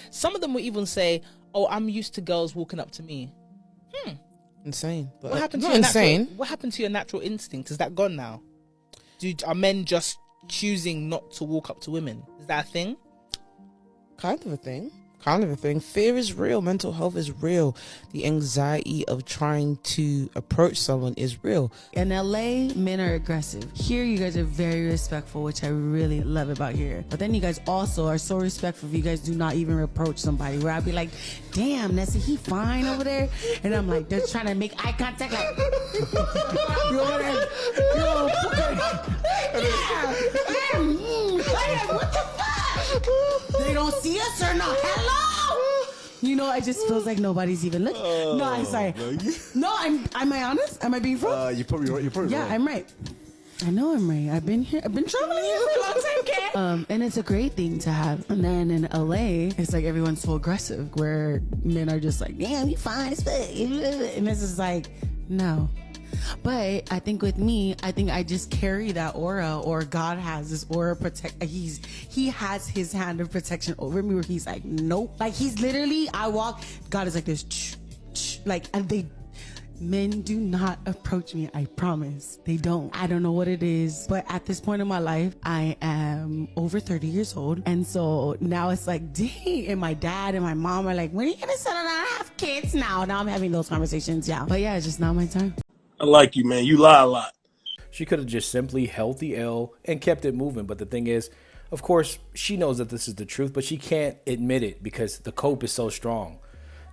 Some of them will even say, oh, I'm used to girls walking up to me. Insane. But What happened to not your insane. What happened to your natural instinct? Is that gone now? Are men just choosing not to walk up to women? Is that a thing? Kind of a thing. Fear is real. Mental health is real. The anxiety of trying to approach someone is real. In LA, men are aggressive. Here, you guys are very respectful, which I really love about here. But then you guys also are so respectful. You guys do not even approach somebody. Where I'd be like, damn, Nessie, he fine over there? And I'm like, they're trying to make eye contact. Like, what the fuck? They don't see us or not? Hello? You know, it just feels like nobody's even looking. No, I'm sorry. No, am I honest? Am I being frank? You're probably right. Yeah, I'm right. I know I'm right. I've been here. I've been traveling here for a long time, okay? And it's a great thing to have. And then in LA, it's like everyone's so aggressive, where men are just like, damn, you fine as fuck. And this is like, no. But I think with me, I think I just carry that aura, or God has this aura he has his hand of protection over me, where he's like, nope. Like, he's literally, I walk, God is like this, like, and men do not approach me, I promise. They don't. I don't know what it is, but at this point in my life, I am over 30 years old. And so now it's like, dang, and my dad and my mom are like, when are you gonna settle down and have kids now? Now I'm having those conversations, yeah. But yeah, it's just not my time. I like you, man. You lie a lot. She could have just simply held the L and kept it moving. But the thing is, of course, she knows that this is the truth, but she can't admit it because the cope is so strong.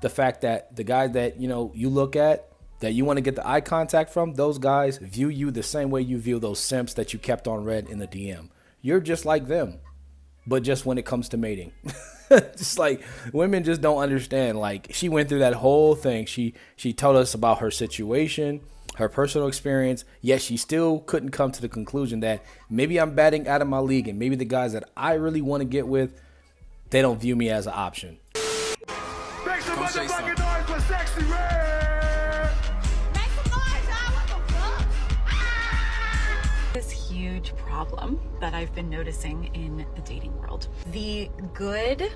The fact that the guy that, you know, you look at, that you want to get the eye contact from, those guys view you the same way you view those simps that you kept on red in the DM. You're just like them, but just when it comes to mating. Just like, women just don't understand. Like, she went through that whole thing. She told us about her situation, her personal experience, yet she still couldn't come to the conclusion that maybe I'm batting out of my league, and maybe the guys that I really want to get with, they don't view me as an option. Make some motherfucking noise for Sexy Red! Make some noise, y'all. What the fuck? Ah! This huge problem that I've been noticing in the dating world. The good,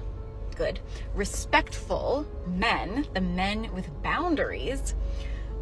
respectful men, the men with boundaries,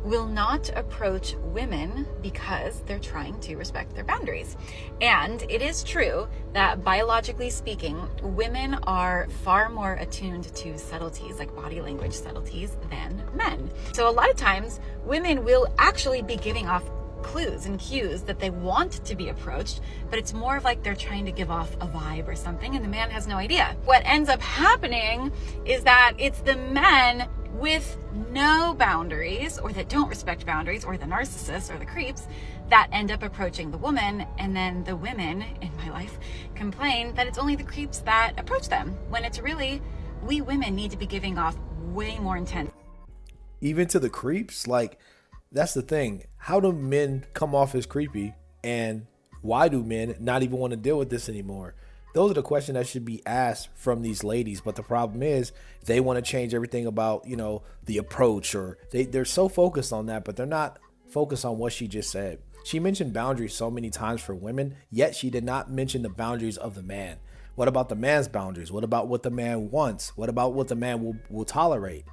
will not approach women because they're trying to respect their boundaries. And it is true that, biologically speaking, women are far more attuned to subtleties, like body language subtleties, than men. So a lot of times women will actually be giving off clues and cues that they want to be approached, but it's more of like they're trying to give off a vibe or something, and the man has no idea. What ends up happening is that it's the men with no boundaries, or that don't respect boundaries, or the narcissists or the creeps, that end up approaching the woman, and then the women in my life complain that it's only the creeps that approach them, when it's really, we women need to be giving off way more intense. Even to the creeps, like, that's the thing. How do men come off as creepy, and why do men not even want to deal with this anymore? Those are the questions that should be asked from these ladies. But the problem is they want to change everything about, you know, the approach, or they're so focused on that, but they're not focused on what she just said. She mentioned boundaries so many times for women, yet she did not mention the boundaries of the man. What about the man's boundaries? What about what the man wants? What about what the man will tolerate?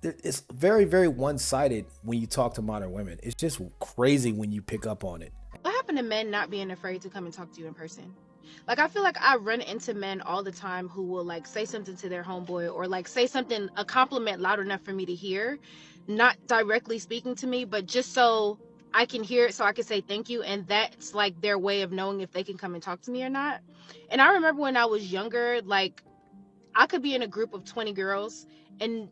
It's very, very one-sided when you talk to modern women. It's just crazy when you pick up on it. What happened to men not being afraid to come and talk to you in person? Like, I feel like I run into men all the time who will, like, say something to their homeboy, or, like, say something, a compliment loud enough for me to hear, not directly speaking to me, but just so I can hear it, so I can say thank you, and that's, like, their way of knowing if they can come and talk to me or not. And I remember when I was younger, like, I could be in a group of 20 girls, and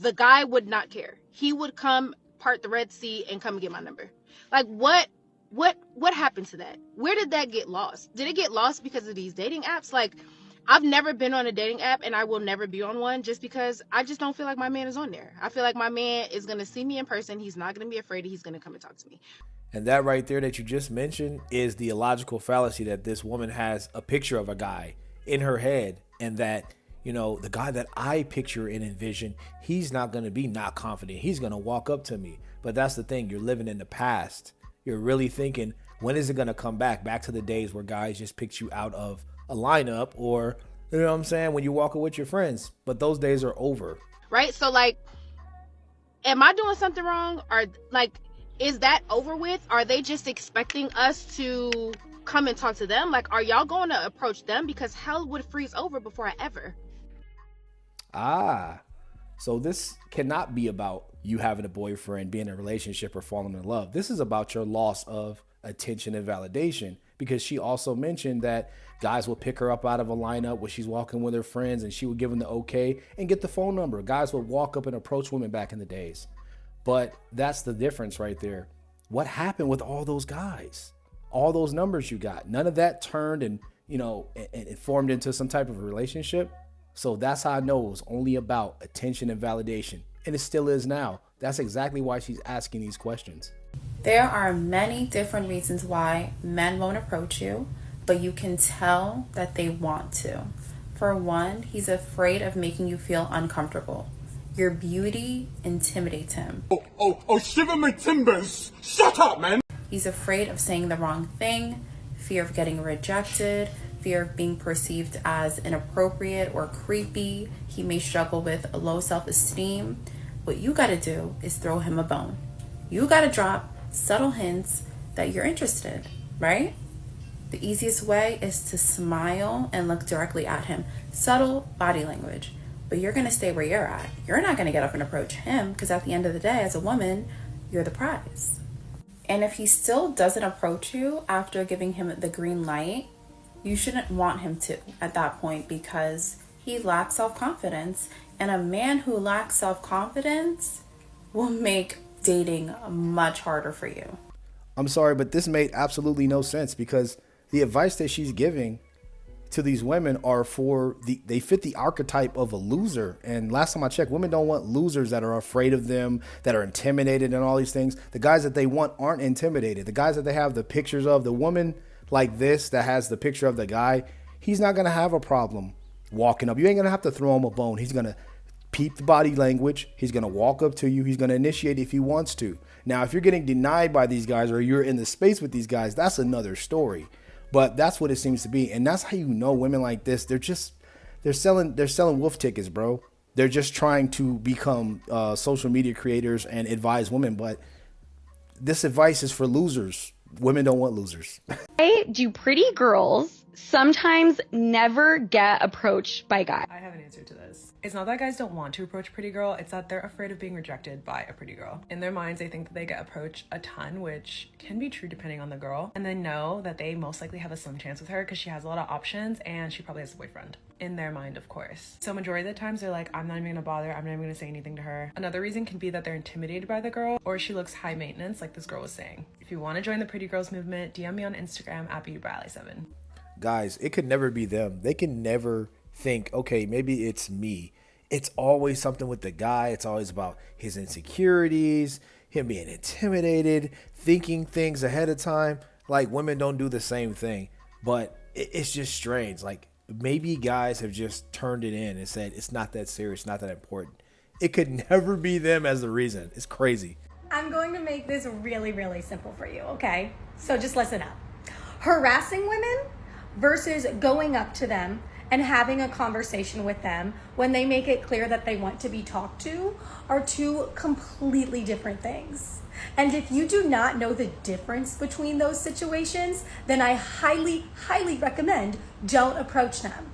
the guy would not care. He would come, part the Red Sea, and come get my number. Like, what happened to that? Where did that get lost? Did it get lost because of these dating apps? Like, I've never been on a dating app, and I will never be on one, just because I just don't feel like my man is on there. I feel like my man is going to see me in person. He's not going to be afraid. He's going to come and talk to me. And that right there that you just mentioned is the illogical fallacy that this woman has a picture of a guy in her head, and that, you know, the guy that I picture and envision, he's not going to be not confident. He's going to walk up to me. But that's the thing. You're living in the past. You're really thinking, when is it going to come back to the days where guys just picked you out of a lineup, or You know what I'm saying? When you walk with your friends, but those days are over. Right? So like, am I doing something wrong? Or like, is that over with? Are they just expecting us to come and talk to them? Like, are y'all going to approach them? Because hell would freeze over before I ever. So this cannot be about you having a boyfriend, being in a relationship, or falling in love. This is about your loss of attention and validation, because she also mentioned that guys will pick her up out of a lineup where she's walking with her friends and she would give them the okay and get the phone number. Guys would walk up and approach women back in the days. But that's the difference right there. What happened with all those guys? All those numbers you got, none of that turned and, it formed into some type of a relationship. So that's how I know it was only about attention and validation. And it still is now. That's exactly why she's asking these questions. There are many different reasons why men won't approach you, but you can tell that they want to. For one, he's afraid of making you feel uncomfortable. Your beauty intimidates him. Oh, shiver my timbers! Shut up, man! He's afraid of saying the wrong thing, fear of getting rejected, fear of being perceived as inappropriate or creepy. He may struggle with low self-esteem. What you gotta do is throw him a bone. You gotta drop subtle hints that you're interested, right? The easiest way is to smile and look directly at him. Subtle body language. But you're gonna stay where you're at. You're not gonna get up and approach him, because at the end of the day, as a woman, you're the prize. And if he still doesn't approach you after giving him the green light, you shouldn't want him to at that point, because he lacks self-confidence. And a man who lacks self-confidence will make dating much harder for you. I'm sorry, but this made absolutely no sense, because the advice that she's giving to these women are they fit the archetype of a loser. And last time I checked, women don't want losers that are afraid of them, that are intimidated and all these things. The guys that they want aren't intimidated. The guys that they have the pictures of, the woman like this that has the picture of the guy, he's not going to have a problem walking up. You ain't going to have to throw him a bone. He's going to peep the body language. He's going to walk up to you. He's going to initiate if he wants to. Now, if you're getting denied by these guys or you're in the space with these guys, that's another story. But that's what it seems to be. And that's how you know women like this, they're selling wolf tickets, bro. They're just trying to become social media creators and advise women. But this advice is for losers. Women don't want losers. Why do pretty girls sometimes never get approached by guys? I have an answer to this. It's not that guys don't want to approach a pretty girl, it's that they're afraid of being rejected by a pretty girl. In their minds, they think that they get approached a ton, which can be true depending on the girl, and they know that they most likely have a slim chance with her because she has a lot of options and she probably has a boyfriend. In their mind, of course. So majority of the times they're like, I'm not even gonna bother, I'm not even gonna say anything to her. Another reason can be that they're intimidated by the girl, or she looks high maintenance, like this girl was saying. If you want to join the pretty girls movement, DM me on Instagram at BeautyByAlley7. Guys, it could never be them. They can never think, okay, maybe it's me. It's always something with the guy. It's always about his insecurities, him being intimidated, thinking things ahead of time. Like, women don't do the same thing, but it's just strange. Like, maybe guys have just turned it in and said, it's not that serious, not that important. It could never be them as the reason. It's crazy. I'm going to make this really, really simple for you, okay? So just listen up. Harassing women versus going up to them and having a conversation with them when they make it clear that they want to be talked to are two completely different things. And if you do not know the difference between those situations, then I highly, highly recommend don't approach them.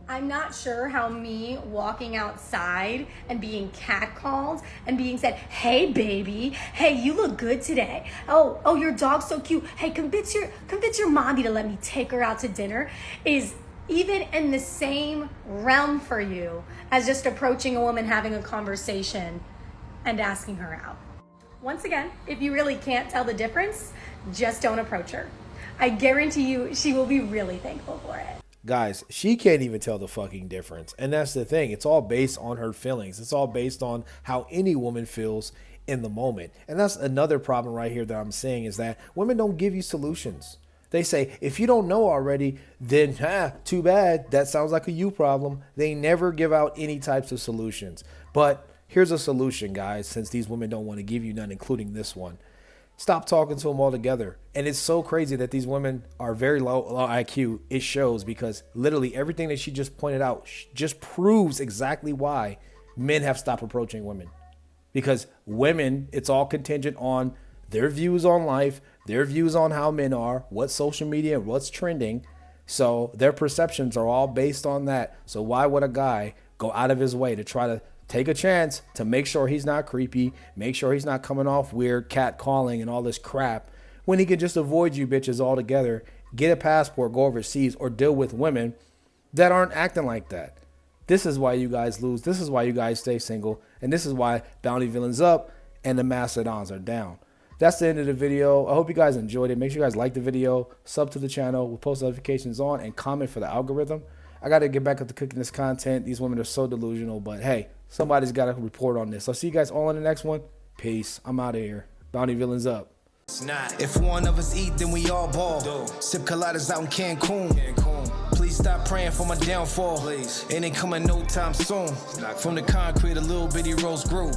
I'm not sure how me walking outside and being catcalled and being said, hey baby, hey, you look good today. Oh, your dog's so cute. Hey, convince your mommy to let me take her out to dinner is even in the same realm for you as just approaching a woman, having a conversation and asking her out. Once again, if you really can't tell the difference, just don't approach her. I guarantee you she will be really thankful for it. Guys, she can't even tell the fucking difference. And that's the thing. It's all based on her feelings. It's all based on how any woman feels in the moment. And that's another problem right here that I'm saying, is that women don't give you solutions. They say, if you don't know already, then too bad. That sounds like a you problem. They never give out any types of solutions. But here's a solution, guys, since these women don't want to give you none, including this one. Stop talking to him altogether. And it's so crazy that these women are very low IQ. It shows, because literally everything that she just pointed out just proves exactly why men have stopped approaching women. Because women, it's all contingent on their views on life, their views on how men are, what's social media, what's trending. So their perceptions are all based on that. So why would a guy go out of his way to try to take a chance to make sure he's not creepy, make sure he's not coming off weird, cat calling and all this crap, when he could just avoid you bitches altogether, get a passport, go overseas, or deal with women that aren't acting like that? This is why you guys lose. This is why you guys stay single. And this is why Bounty Villains up and the Mastodons are down. That's the end of the video. I hope you guys enjoyed it. Make sure you guys like the video, sub to the channel with post notifications on, and comment for the algorithm. I got to get back up to cooking this content. These women are so delusional, but hey, somebody's got to report on this. I'll see you guys all in the next one. Peace. I'm out of here. Bounty Villains up. If one of us eat, then we all ball. Sip coladas out in Cancun. Please stop praying for my downfall. It ain't coming no time soon. From the concrete, a little bitty rose grew.